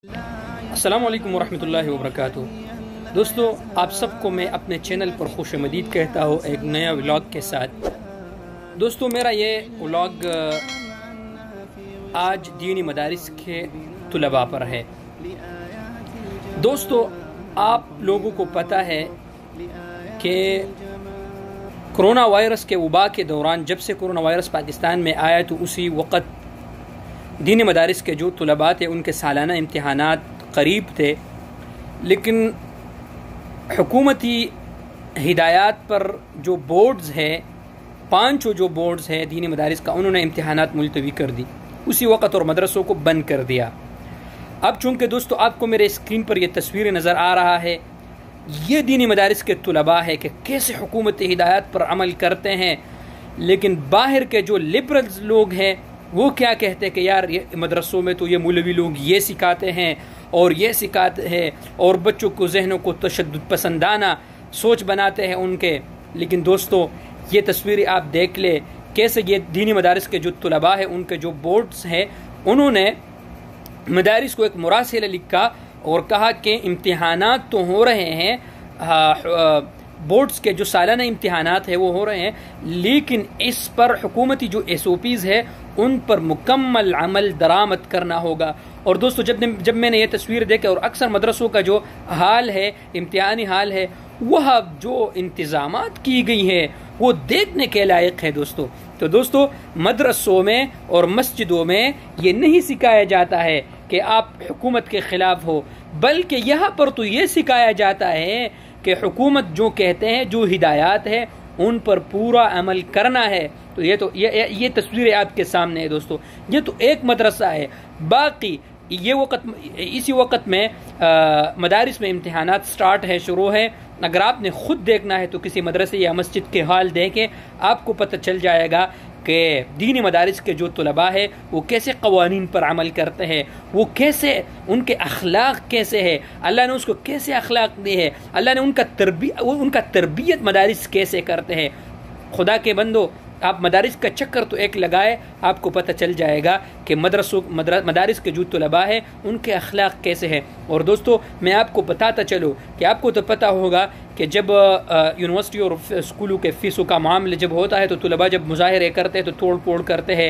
السلام علیکم ورحمۃ اللہ وبرکاتہ۔ دوستو، آپ سب کو میں اپنے چینل پر خوش آمدید کہتا ہوں ایک نیا ولاگ کے ساتھ۔ دوستو، میرا یہ ولاگ آج دینی مدارس کے طلباء پر ہے۔ دوستو، آپ لوگوں کو پتہ ہے کہ کرونا وائرس کے وبا کے دوران جب سے کرونا وائرس پاکستان میں آیا تو اسی وقت دینی مدارس کے جو طلباء تھے ان کے سالانہ امتحانات قریب تھے، لیکن حکومتی ہدایات پر جو بورڈز ہے، 5 جو بورڈز ہے دینی مدارس کا، انہوں نے امتحانات ملتوی کر دی اسی وقت اور مدرسوں کو بند کر دیا۔ اب چونکہ دوستو آپ کو میرے اسکرین پر یہ تصویر نظر آ رہا ہے، یہ دینی مدارس کے طلباء ہے کہ کیسے حکومتی ہدایات پر عمل کرتے ہیں، لیکن باہر کے جو لبرلز لوگ ہیں وہ کیا کہتے ہیں کہ یار یہ مدرسوں میں تو یہ مولوی لوگ یہ سکھاتے ہیں اور یہ سکھاتے ہیں اور بچوں کو ذہنوں کو تشدد پسندانہ سوچ بناتے ہیں ان کے۔ لیکن دوستو، یہ تصویریں آپ دیکھ لیں کیسے یہ دینی مدارس کے جو طلباء ہیں ان کے جو بورڈز ہیں انہوں نے مدارس کو ایک مراسلہ لکھا اور کہا کہ امتحانات تو ہو رہے ہیں، بورڈز کے جو سالانہ امتحانات ہیں وہ ہو رہے ہیں، لیکن اس پر حکومتی جو SOPs ہے ان پر مکمل عمل درآمد کرنا ہوگا۔ اور دوستو، جب میں نے یہ تصویر دیکھا اور اکثر مدرسوں کا جو حال ہے، امتحانی حال ہے، وہ جو انتظامات کی گئی ہیں وہ دیکھنے کے لائق ہے دوستو۔ تو دوستو، مدرسوں میں اور مسجدوں میں یہ نہیں سکھایا جاتا ہے کہ آپ حکومت کے خلاف ہو، بلکہ یہاں پر تو یہ سکھایا جاتا ہے کہ حکومت جو کہتے ہیں، جو ہدایات ہے ان پر پورا عمل کرنا ہے۔ تو یہ تصویریں آپ کے سامنے ہے دوستو، یہ تو ایک مدرسہ ہے، باقی اسی وقت میں مدارس میں امتحانات سٹارٹ ہے، شروع ہے۔ اگر آپ نے خود دیکھنا ہے تو کسی مدرسے یا مسجد کے حال دیکھیں، آپ کو پتہ چل جائے گا کہ دینی مدارس کے جو طلباء ہے وہ کیسے قوانین پر عمل کرتے ہیں، وہ کیسے ان کے اخلاق کیسے ہے، اللہ نے اس کو کیسے اخلاق دی ہے، اللہ نے ان کا تربیت مدارس کیسے کرتے ہیں۔ خدا کے بندو، آپ مدارس کا چکر تو ایک لگائے، آپ کو پتہ چل جائے گا کہ مدارس کے جو طلباء ہے ان کے اخلاق کیسے ہیں۔ اور دوستو، میں آپ کو بتاتا چلوں کہ آپ کو تو پتہ ہوگا کہ جب یونیورسٹی اور اسکولوں کے فیسوں کا معاملہ جب ہوتا ہے تو طلباء جب مظاہرے کرتے ہیں تو توڑ پھوڑ کرتے ہیں،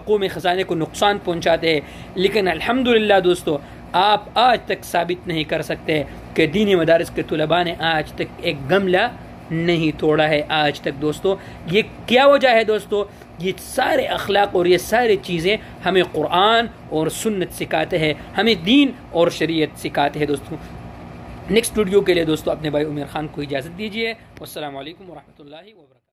قومی خزانے کو نقصان پہنچاتے ہیں، لیکن الحمدللہ دوستو، آپ آج تک ثابت نہیں کر سکتے کہ دینی مدارس کے طلباء نے آج تک ایک گملہ نہیں توڑا ہے آج تک دوستو۔ یہ کیا وجہ ہے دوستو؟ یہ سارے اخلاق اور یہ سارے چیزیں ہمیں قرآن اور سنت سکھاتے ہیں، ہمیں دین اور شریعت سکھاتے ہیں دوستو۔ نیکسٹ ویڈیو کے لیے دوستو اپنے بھائی عمیر خان کو اجازت دیجیے۔ والسلام علیکم ورحمۃ اللہ وبرکاتہ۔